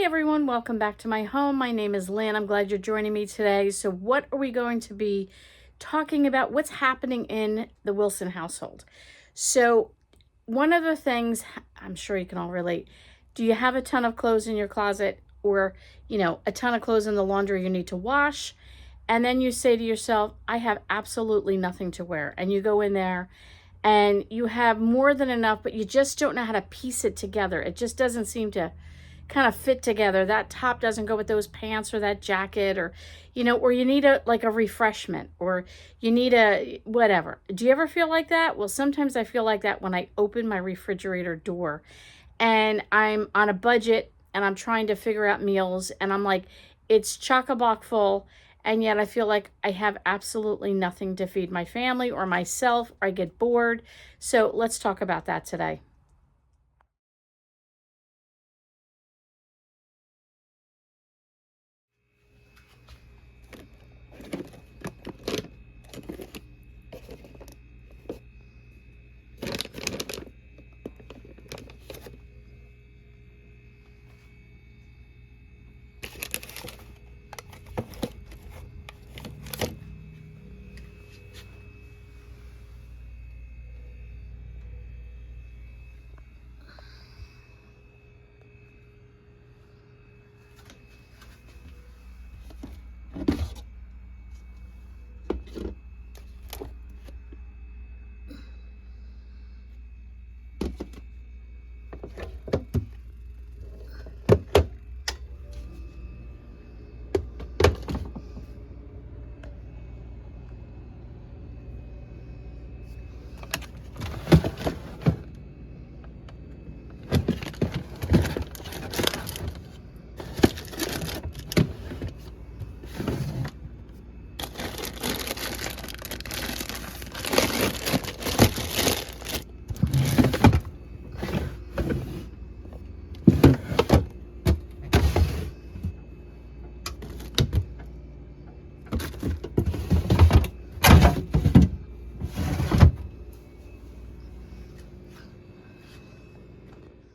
everyone, welcome back to my home. My name is Lynn. I'm glad you're joining me today. So what are we going to be talking about? What's happening in the Wilson household? So one of the things, I'm sure you can all relate, do you have a ton of clothes in your closet, or a ton of clothes in the laundry you need to wash? And then you say to yourself, I have absolutely nothing to wear. And you go in there and you have more than enough, but you just don't know how to piece it together. It just doesn't seem to kind of fit together. That top doesn't go with those pants or that jacket, or or you need a refreshment, or you need a whatever. Do you ever feel like that? Well, sometimes I feel like that when I open my refrigerator door and I'm on a budget and I'm trying to figure out meals, and I'm like, it's chock-a-block full, and yet I feel like I have absolutely nothing to feed my family or myself, or I get bored. So let's talk about that today.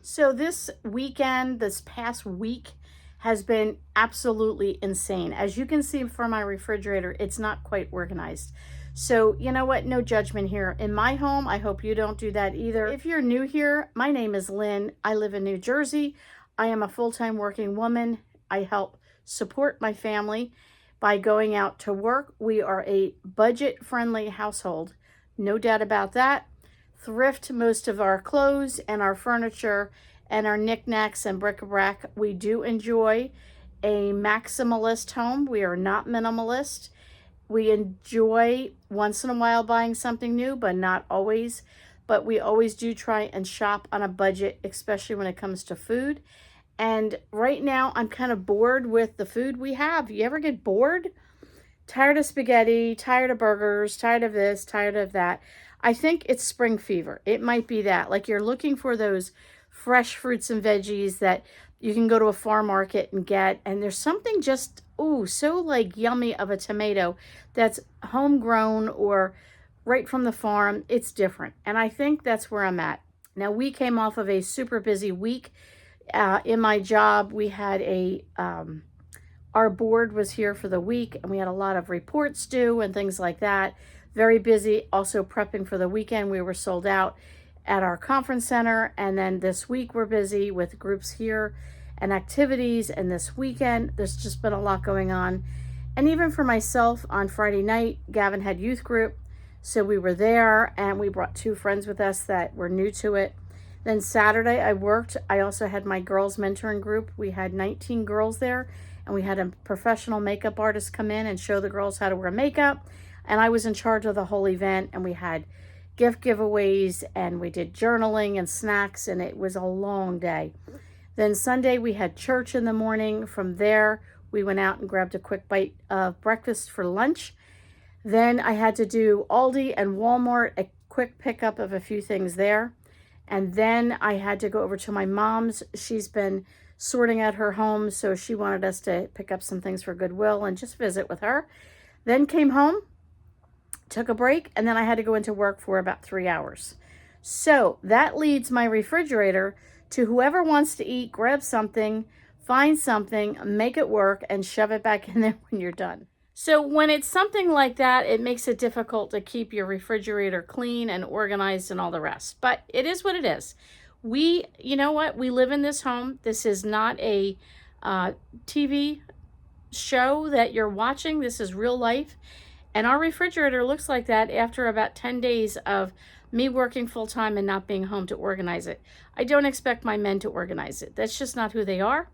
So this weekend, this past week, has been absolutely insane. As you can see from my refrigerator, it's not quite organized. So you know what? No judgment here. In my home, I hope you don't do that either. If you're new here, my name is Lynn. I live in New Jersey. I am a full-time working woman. I help support my family by going out to work. We are a budget-friendly household. No doubt about that. Thrift most of our clothes and our furniture and our knickknacks and bric-a-brac. We do enjoy a maximalist home. We are not minimalist. We enjoy once in a while buying something new, but not always. But we always do try and shop on a budget, especially when it comes to food. And right now, I'm kind of bored with the food we have. You ever get bored? Tired of spaghetti, tired of burgers, tired of this, tired of that. I think it's spring fever. It might be that. Like, you're looking for those fresh fruits and veggies that you can go to a farm market and get. And there's something just, so like yummy of a tomato that's homegrown or right from the farm. It's different. And I think that's where I'm at. Now, we came off of a super busy week. In my job, we had our board was here for the week, and we had a lot of reports due and things like that. Very busy. Also prepping for the weekend. We were sold out at our conference center. And then this week we're busy with groups here and activities. And this weekend, there's just been a lot going on. And even for myself, on Friday night, Gavin had youth group. So we were there, and we brought 2 friends with us that were new to it. Then Saturday I worked. I also had my girls mentoring group. We had 19 girls there, and we had a professional makeup artist come in and show the girls how to wear makeup. And I was in charge of the whole event, and we had gift giveaways, and we did journaling and snacks, and it was a long day. Then Sunday we had church in the morning. From there, we went out and grabbed a quick bite of breakfast for lunch. Then I had to do Aldi and Walmart, a quick pickup of a few things there. And then I had to go over to my mom's. She's been sorting out her home, so she wanted us to pick up some things for Goodwill and just visit with her. Then came home, took a break, and then I had to go into work for about 3 hours. So that leads my refrigerator to whoever wants to eat, grab something find something, make it work, and shove it back in there when you're done. So when it's something like that, it makes it difficult to keep your refrigerator clean and organized and all the rest. But it is what it is. You know what? We live in this home. This is not a TV show that you're watching. This is real life. And our refrigerator looks like that after about 10 days of me working full time and not being home to organize it. I don't expect my men to organize it. That's just not who they are.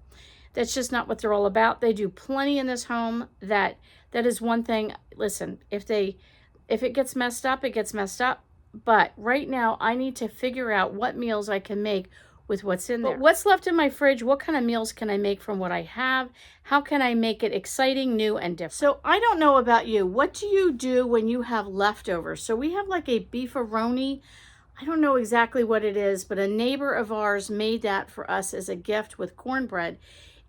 That's just not what they're all about. They do plenty in this home. That is one thing. Listen, if it gets messed up, it gets messed up. But right now, I need to figure out what meals I can make with what's in there. But what's left in my fridge? What kind of meals can I make from what I have? How can I make it exciting, new, and different? So I don't know about you. What do you do when you have leftovers? So we have like a beefaroni. I don't know exactly what it is, but a neighbor of ours made that for us as a gift with cornbread.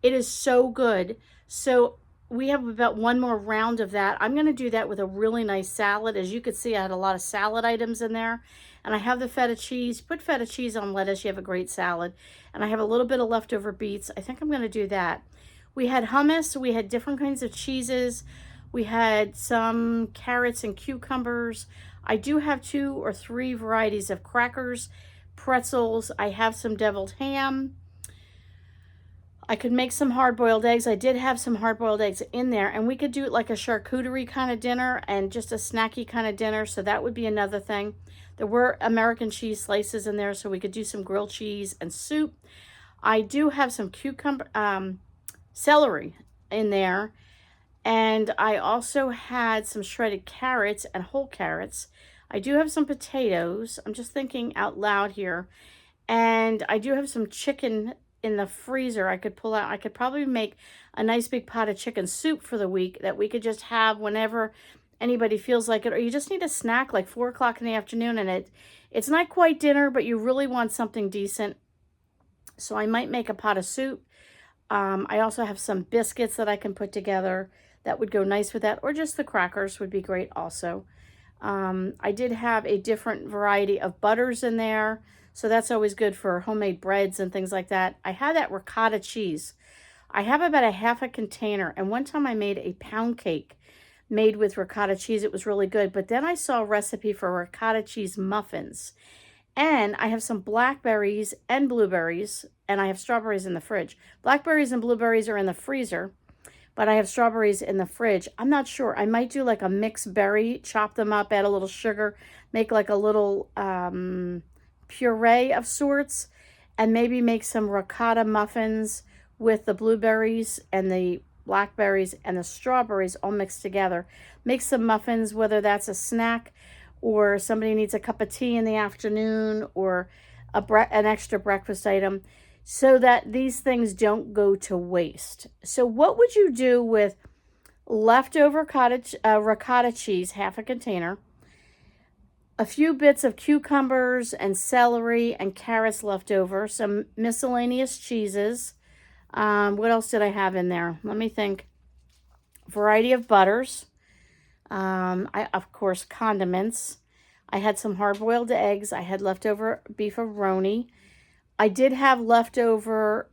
It is so good. So we have about one more round of that. I'm going to do that with a really nice salad. As you could see, I had a lot of salad items in there. And I have the feta cheese. Put feta cheese on lettuce. You have a great salad. And I have a little bit of leftover beets. I think I'm going to do that. We had hummus. We had different kinds of cheeses. We had some carrots and cucumbers. I do have 2 or 3 varieties of crackers, pretzels. I have some deviled ham. I could make some hard-boiled eggs. I did have some hard-boiled eggs in there, and we could do it like a charcuterie kind of dinner and just a snacky kind of dinner, so that would be another thing. There were American cheese slices in there, so we could do some grilled cheese and soup. I do have some celery in there, and I also had some shredded carrots and whole carrots. I do have some potatoes. I'm just thinking out loud here. And I do have some chicken in the freezer I could pull out. I could probably make a nice big pot of chicken soup for the week that we could just have whenever anybody feels like it, or you just need a snack like 4 o'clock in the afternoon, and it's not quite dinner, but you really want something decent. So I might make a pot of soup. I also have some biscuits that I can put together that would go nice with that, or just the crackers would be great also. I did have a different variety of butters in there, so that's always good for homemade breads and things like that. I had that ricotta cheese. I have about a half a container, and one time I made a pound cake made with ricotta cheese. It was really good, but then I saw a recipe for ricotta cheese muffins, and I have some blackberries and blueberries, and I have strawberries in the fridge. Blackberries and blueberries are in the freezer, but I have strawberries in the fridge. I'm not sure. I might do like a mixed berry, chop them up, add a little sugar, make like a little puree of sorts, and maybe make some ricotta muffins with the blueberries and the blackberries and the strawberries all mixed together. Make some muffins, whether that's a snack or somebody needs a cup of tea in the afternoon, or an extra breakfast item, so that these things don't go to waste. So what would you do with leftover ricotta cheese, half a container, a few bits of cucumbers and celery and carrots left over, some miscellaneous cheeses. What else did I have in there? Let me think. Variety of butters. Of course, condiments. I had some hard-boiled eggs. I had leftover beefaroni. I did have leftover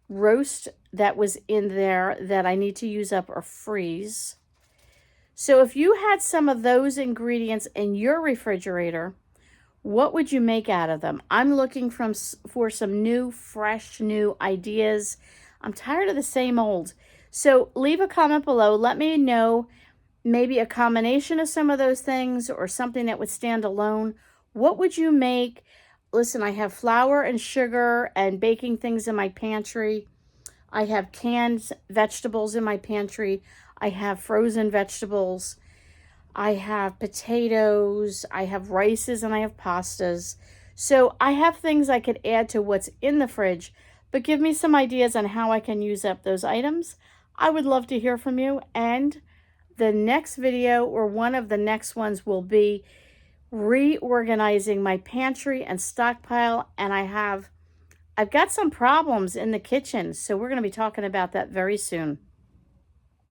roast that was in there that I need to use up or freeze. So if you had some of those ingredients in your refrigerator, what would you make out of them? I'm looking for some new, fresh, new ideas. I'm tired of the same old. So leave a comment below. Let me know maybe a combination of some of those things or something that would stand alone. What would you make? Listen, I have flour and sugar and baking things in my pantry. I have canned vegetables in my pantry. I have frozen vegetables. I have potatoes. I have rices and I have pastas. So I have things I could add to what's in the fridge, but give me some ideas on how I can use up those items. I would love to hear from you. And the next video, or one of the next ones, will be reorganizing my pantry and stockpile. And I've got some problems in the kitchen, so we're going to be talking about that very soon.